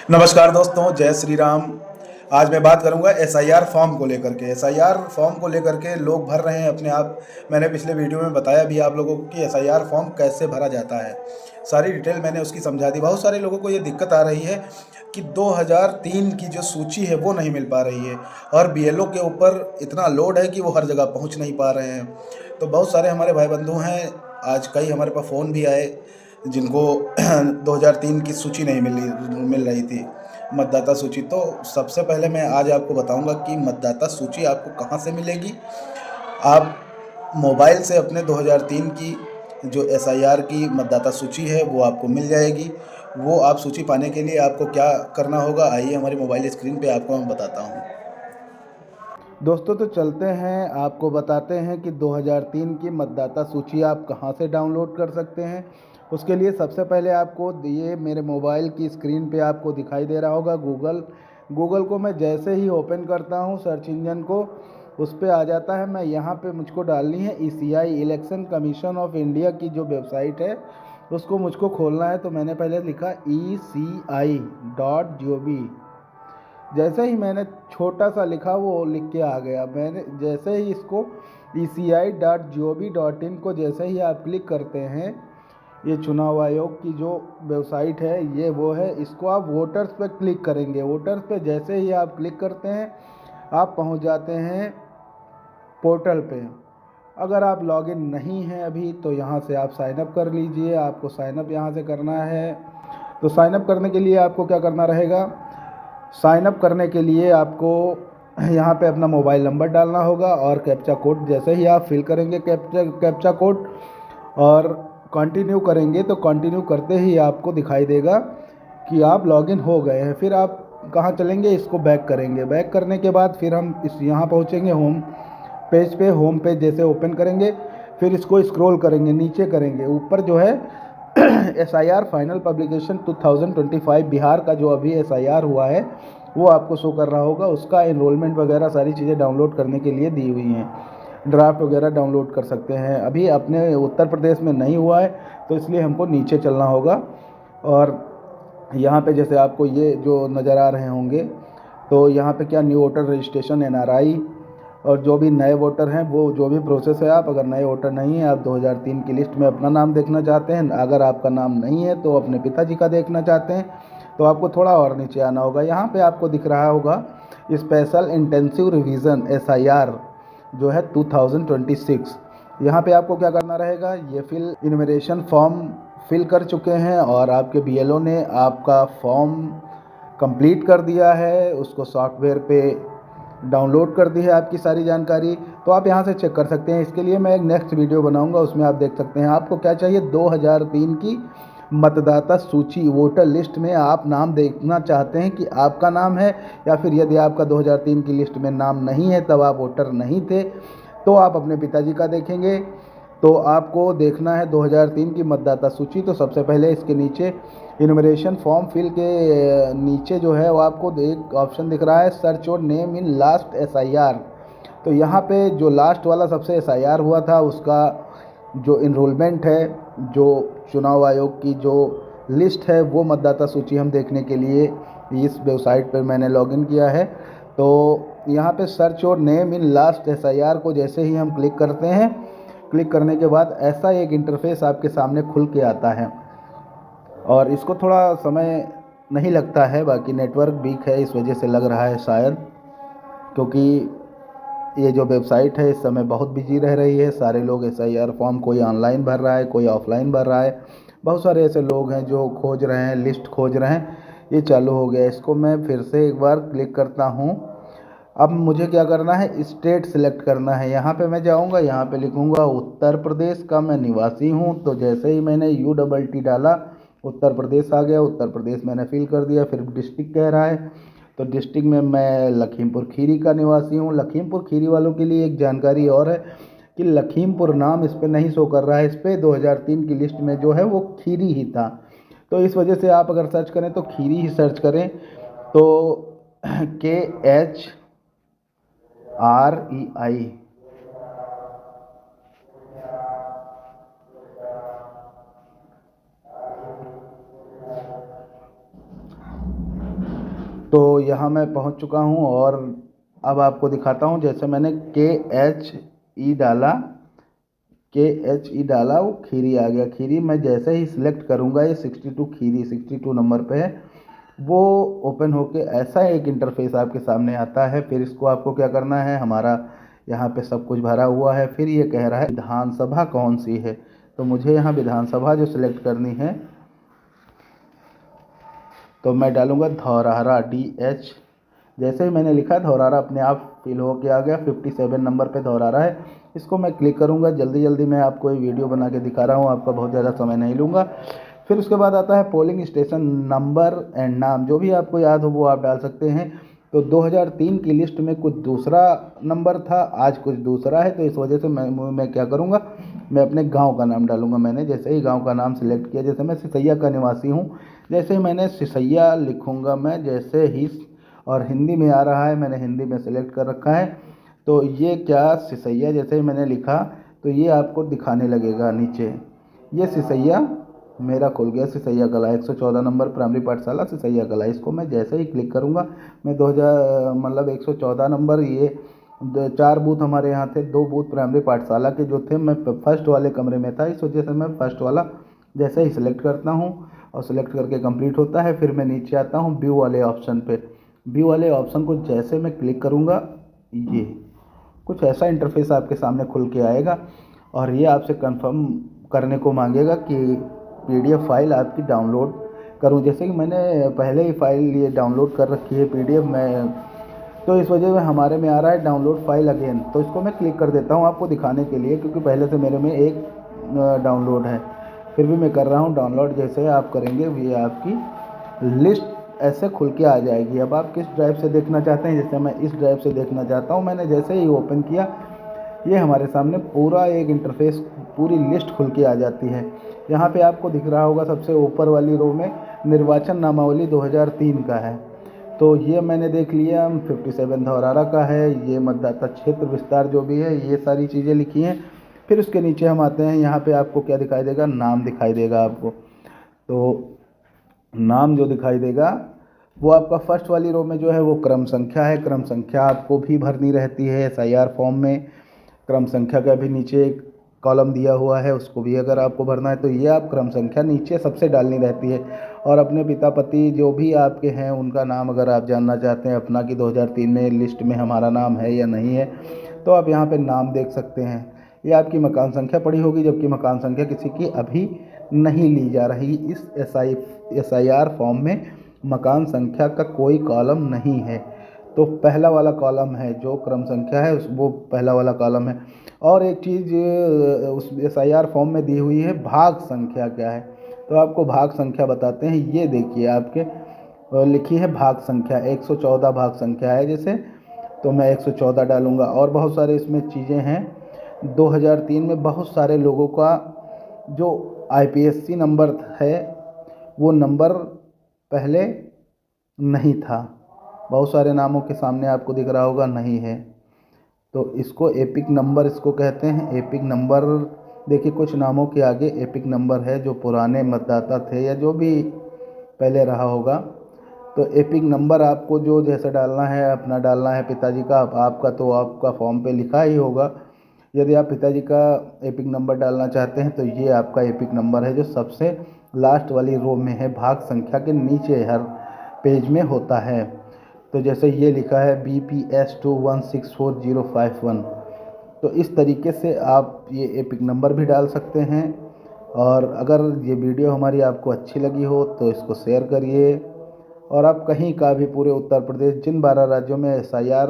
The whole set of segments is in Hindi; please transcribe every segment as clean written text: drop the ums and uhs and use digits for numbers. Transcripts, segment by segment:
नमस्कार दोस्तों, जय श्री राम। आज मैं बात करूंगा एसआईआर फॉर्म को लेकर के। एसआईआर फॉर्म को लेकर के लोग भर रहे हैं अपने आप। मैंने पिछले वीडियो में बताया भी आप लोगों को कि एसआईआर फॉर्म कैसे भरा जाता है। सारी डिटेल मैंने उसकी समझा दी। बहुत सारे लोगों को ये दिक्कत आ रही है कि 2003 की जो सूची है वो नहीं मिल पा रही है, और बीएलओ के ऊपर इतना लोड है कि वो हर जगह पहुंच नहीं पा रहे हैं। तो बहुत सारे हमारे भाई बंधु हैं, आज कई हमारे पास फ़ोन भी आए जिनको 2003 की सूची नहीं मिल रही थी, मतदाता सूची। तो सबसे पहले मैं आज आपको बताऊंगा कि मतदाता सूची आपको कहाँ से मिलेगी। आप मोबाइल से अपने 2003 की जो एसआईआर की मतदाता सूची है वो आपको मिल जाएगी। वो आप सूची पाने के लिए आपको क्या करना होगा, आइए हमारी मोबाइल स्क्रीन पे आपको मैं बताता हूँ। दोस्तों, तो चलते हैं, आपको बताते हैं कि 2003 की मतदाता सूची आप कहाँ से डाउनलोड कर सकते हैं। उसके लिए सबसे पहले आपको ये मेरे मोबाइल की स्क्रीन पे आपको दिखाई दे रहा होगा गूगल को मैं जैसे ही ओपन करता हूँ सर्च इंजन को, उस पर आ जाता है। मैं यहाँ पे मुझको डालनी है ECI, election commission of India की जो वेबसाइट है उसको मुझको खोलना है। तो मैंने पहले लिखा ECI.gov। जैसे ही मैंने छोटा सा लिखा वो लिख के आ गया। मैंने जैसे ही इसको ECI.gov.in को जैसे ही आप क्लिक करते हैं, ये चुनाव आयोग की जो वेबसाइट है ये वो है, इसको आप वोटर्स पे क्लिक करेंगे। वोटर्स पे जैसे ही आप क्लिक करते हैं आप पहुंच जाते हैं पोर्टल पे। अगर आप लॉगिन नहीं हैं अभी तो यहाँ से आप साइन अप कर लीजिए। आपको साइन अप यहाँ से करना है। तो साइन अप करने के लिए आपको क्या करना रहेगा, साइन अप करने के लिए आपको यहाँ पे अपना मोबाइल नंबर डालना होगा और कैप्चा कोड जैसे ही आप फिल करेंगे कैप्चा कोड और कंटिन्यू करेंगे तो कंटिन्यू करते ही आपको दिखाई देगा कि आप लॉगिन हो गए हैं। फिर आप कहाँ चलेंगे, इसको बैक करेंगे। बैक करने के बाद फिर हम इस यहाँ पहुँचेंगे होम पेज पे। होम पेज जैसे ओपन करेंगे फिर इसको स्क्रॉल करेंगे, नीचे करेंगे, ऊपर जो है एसआईआर फाइनल पब्लिकेशन 2025 बिहार का जो अभी एसआईआर हुआ है वो आपको शो कर रहा होगा। उसका एनरोलमेंट वगैरह सारी चीज़ें डाउनलोड करने के लिए दी हुई हैं। ड्राफ्ट वगैरह डाउनलोड कर सकते हैं। अभी अपने उत्तर प्रदेश में नहीं हुआ है तो इसलिए हमको नीचे चलना होगा। और यहाँ पे जैसे आपको ये जो नज़र आ रहे होंगे, तो यहाँ पे क्या न्यू वोटर रजिस्ट्रेशन NRI, और जो भी नए वोटर हैं वो जो भी प्रोसेस है। आप अगर नए वोटर नहीं हैं, आप 2003 की लिस्ट में अपना नाम देखना चाहते हैं, अगर आपका नाम नहीं है तो अपने पिताजी का देखना चाहते हैं, तो आपको थोड़ा और नीचे आना होगा। यहाँ पे आपको दिख रहा होगा स्पेशल इंटेंसिव रिवीजन SIR जो है 2026। यहाँ पे आपको क्या करना रहेगा, ये इन्यूमरेशन फॉर्म फिल कर चुके हैं और आपके BLO ने आपका फॉर्म कंप्लीट कर दिया है, उसको सॉफ्टवेयर पे डाउनलोड कर दी है आपकी सारी जानकारी। तो आप यहाँ से चेक कर सकते हैं। इसके लिए मैं एक नेक्स्ट वीडियो बनाऊंगा, उसमें आप देख सकते हैं। आपको क्या चाहिए, 2003 की मतदाता सूची वोटर लिस्ट में आप नाम देखना चाहते हैं कि आपका नाम है, या फिर यदि आपका 2003 की लिस्ट में नाम नहीं है तब आप वोटर नहीं थे तो आप अपने पिताजी का देखेंगे। तो आपको देखना है 2003 की मतदाता सूची। तो सबसे पहले इसके नीचे इन्यूमरेशन फॉर्म फिल के नीचे जो है वो आपको एक ऑप्शन दिख रहा है, search your name in last SIR। तो यहाँ पे जो लास्ट वाला सबसे SIR हुआ था उसका जो इनरोलमेंट है, जो चुनाव आयोग की जो लिस्ट है, वो मतदाता सूची हम देखने के लिए इस वेबसाइट पर मैंने लॉगिन किया है। तो यहाँ पे search your name in last SIR को जैसे ही हम क्लिक करते हैं, क्लिक करने के बाद ऐसा एक इंटरफेस आपके सामने खुल के आता है। और इसको थोड़ा समय नहीं लगता है, बाकी नेटवर्क वीक है इस वजह से लग रहा है शायद, क्योंकि ये जो वेबसाइट है इस समय बहुत बिजी रह रही है। सारे लोग SIR फॉर्म कोई ऑनलाइन भर रहा है, कोई ऑफलाइन भर रहा है। बहुत सारे ऐसे लोग हैं जो खोज रहे हैं, लिस्ट खोज रहे हैं। ये चालू हो गया। इसको मैं फिर से एक बार क्लिक करता हूँ। अब मुझे क्या करना है, स्टेट सिलेक्ट करना है। यहाँ पे मैं जाऊँगा, यहाँ पे लिखूँगा उत्तर प्रदेश का मैं निवासी हूँ। तो जैसे ही मैंने UTT डाला उत्तर प्रदेश आ गया। उत्तर प्रदेश मैंने फिल कर दिया। फिर डिस्ट्रिक्ट कह रहा है, तो डिस्ट्रिक्ट में मैं लखीमपुर खीरी का निवासी हूँ। लखीमपुर खीरी वालों के लिए एक जानकारी और है कि लखीमपुर नाम इस पर नहीं शो कर रहा है। इस पर 2003 की लिस्ट में जो है वो खीरी ही था। तो इस वजह से आप अगर सर्च करें तो खीरी ही सर्च करें। तो KHREI। तो यहाँ मैं पहुँच चुका हूँ और अब आपको दिखाता हूँ। जैसे मैंने के एच ई डाला वो खीरी आ गया। खीरी मैं जैसे ही सिलेक्ट करूँगा, ये 62 खीरी 62 नंबर पे है, वो ओपन होके ऐसा एक इंटरफेस आपके सामने आता है। फिर इसको आपको क्या करना है, हमारा यहाँ पे सब कुछ भरा हुआ है। फिर ये कह रहा है विधानसभा कौन सी है, तो मुझे यहाँ विधानसभा जो सिलेक्ट करनी है, तो मैं डालूँगा धौरहरा DH। जैसे ही मैंने लिखा धौरहरा अपने आप फिल हो के आ गया। 57 नंबर पे धौरहरा है। इसको मैं क्लिक करूँगा। जल्दी जल्दी मैं आपको ये वीडियो बना के दिखा रहा हूँ, आपका बहुत ज़्यादा समय नहीं लूँगा। फिर उसके बाद आता है पोलिंग स्टेशन नंबर एंड नाम, जो भी आपको याद हो वो आप डाल सकते हैं। तो 2003 की लिस्ट में कुछ दूसरा नंबर था, आज कुछ दूसरा है, तो इस वजह से मैं क्या करूँगा, मैं अपने गांव का नाम डालूँगा। मैंने जैसे ही गांव का नाम सिलेक्ट किया, जैसे मैं सिसैया का निवासी हूँ, जैसे ही मैंने सिसैया लिखूँगा मैं, जैसे ही, और हिंदी में आ रहा है, मैंने हिंदी में सिलेक्ट कर रखा है। तो ये क्या सिसैया, जैसे ही मैंने लिखा तो ये आपको दिखाने लगेगा नीचे, ये सिसैया मेरा खुल गया। सिसैया कला 114 नंबर प्राइमरी पाठशाला सिसैया कला। इसको मैं जैसे ही क्लिक करूँगा, मैं 2000 मतलब 114 नंबर, ये 4 बूथ हमारे यहाँ थे, 2 बूथ प्राइमरी पाठशाला के जो थे, मैं फर्स्ट वाले कमरे में था, इस वजह से मैं फर्स्ट वाला जैसे ही सिलेक्ट करता हूँ और सिलेक्ट करके कंप्लीट होता है। फिर मैं नीचे आता हूँ व्यू वाले ऑप्शन पे। व्यू वाले ऑप्शन को जैसे मैं क्लिक करूँगा, ये कुछ ऐसा इंटरफेस आपके सामने खुल के आएगा और ये आपसे कंफर्म करने को मांगेगा कि PDF फाइल आपकी डाउनलोड करूं। जैसे कि मैंने पहले ही फाइल ये डाउनलोड कर रखी है PDF में, तो इस वजह से हमारे में आ रहा है डाउनलोड फाइल अगेन। तो इसको मैं क्लिक कर देता हूं आपको दिखाने के लिए, क्योंकि पहले से मेरे में एक डाउनलोड है, फिर भी मैं कर रहा हूं डाउनलोड। जैसे आप करेंगे ये आपकी लिस्ट ऐसे खुल के आ जाएगी। अब आप किस ड्राइव से देखना चाहते हैं, जैसे मैं इस ड्राइव से देखना चाहता हूँ, मैंने जैसे ही ओपन किया, ये हमारे सामने पूरा एक इंटरफेस, पूरी लिस्ट खुल के आ जाती है। यहाँ पे आपको दिख रहा होगा सबसे ऊपर वाली रो में निर्वाचन नामावली 2003 का है, तो ये मैंने देख लिया। 57 धौरहरा का है, ये मतदाता क्षेत्र विस्तार जो भी है, ये सारी चीज़ें लिखी हैं। फिर उसके नीचे हम आते हैं, यहाँ पे आपको क्या दिखाई देगा, नाम दिखाई देगा आपको। तो नाम जो दिखाई देगा वो आपका फर्स्ट वाली रो में जो है वो क्रम संख्या है। क्रम संख्या आपको भी भरनी रहती है SIR फॉर्म में। क्रम संख्या का भी नीचे एक कॉलम दिया हुआ है, उसको भी अगर आपको भरना है तो ये आप क्रम संख्या नीचे सबसे डालनी रहती है। और अपने पिता पति जो भी आपके हैं उनका नाम अगर आप जानना चाहते हैं अपना, कि 2003 में लिस्ट में हमारा नाम है या नहीं है, तो आप यहाँ पे नाम देख सकते हैं। ये आपकी मकान संख्या पड़ी होगी, जबकि मकान संख्या किसी की अभी नहीं ली जा रही। इस SIR फॉर्म में मकान संख्या का कोई कॉलम नहीं है, तो पहला वाला कॉलम है जो क्रम संख्या है, वो पहला वाला कॉलम है। और एक चीज़ उस SIR फॉर्म में दी हुई है, भाग संख्या क्या है, तो आपको भाग संख्या बताते हैं। ये देखिए आपके लिखी है भाग संख्या, 114 भाग संख्या है जैसे, तो मैं 114 डालूँगा। और बहुत सारे इसमें चीज़ें हैं। 2003 में बहुत सारे लोगों का जो IPSC नंबर है वो नंबर पहले नहीं था, बहुत सारे नामों के सामने आपको दिख रहा होगा नहीं है, तो इसको एपिक नंबर इसको कहते हैं। एपिक नंबर देखिए, कुछ नामों के आगे एपिक नंबर है, जो पुराने मतदाता थे या जो भी पहले रहा होगा। तो एपिक नंबर आपको जो जैसे डालना है, अपना डालना है, पिताजी का आपका, तो आपका फॉर्म पे लिखा ही होगा। यदि आप पिताजी का एपिक नंबर डालना चाहते हैं तो ये आपका एपिक नंबर है, जो सबसे लास्ट वाली रो में है, भाग संख्या के नीचे हर पेज में होता है। तो जैसे ये लिखा है BPS21645051, तो इस तरीके से आप ये एपिक नंबर भी डाल सकते हैं। और अगर ये वीडियो हमारी आपको अच्छी लगी हो तो इसको शेयर करिए। और आप कहीं का भी पूरे उत्तर प्रदेश, जिन 12 राज्यों में SIR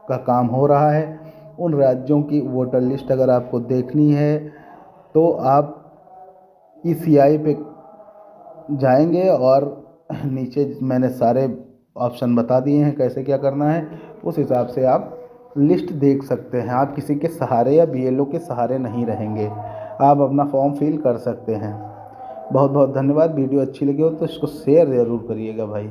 का काम हो रहा है, उन राज्यों की वोटर लिस्ट अगर आपको देखनी है तो आप ECI पे जाएंगे और नीचे मैंने सारे ऑप्शन बता दिए हैं कैसे क्या करना है, उस हिसाब से आप लिस्ट देख सकते हैं। आप किसी के सहारे या BLO के सहारे नहीं रहेंगे, आप अपना फॉर्म फिल कर सकते हैं। बहुत बहुत धन्यवाद। वीडियो अच्छी लगी हो तो इसको शेयर ज़रूर करिएगा भाई।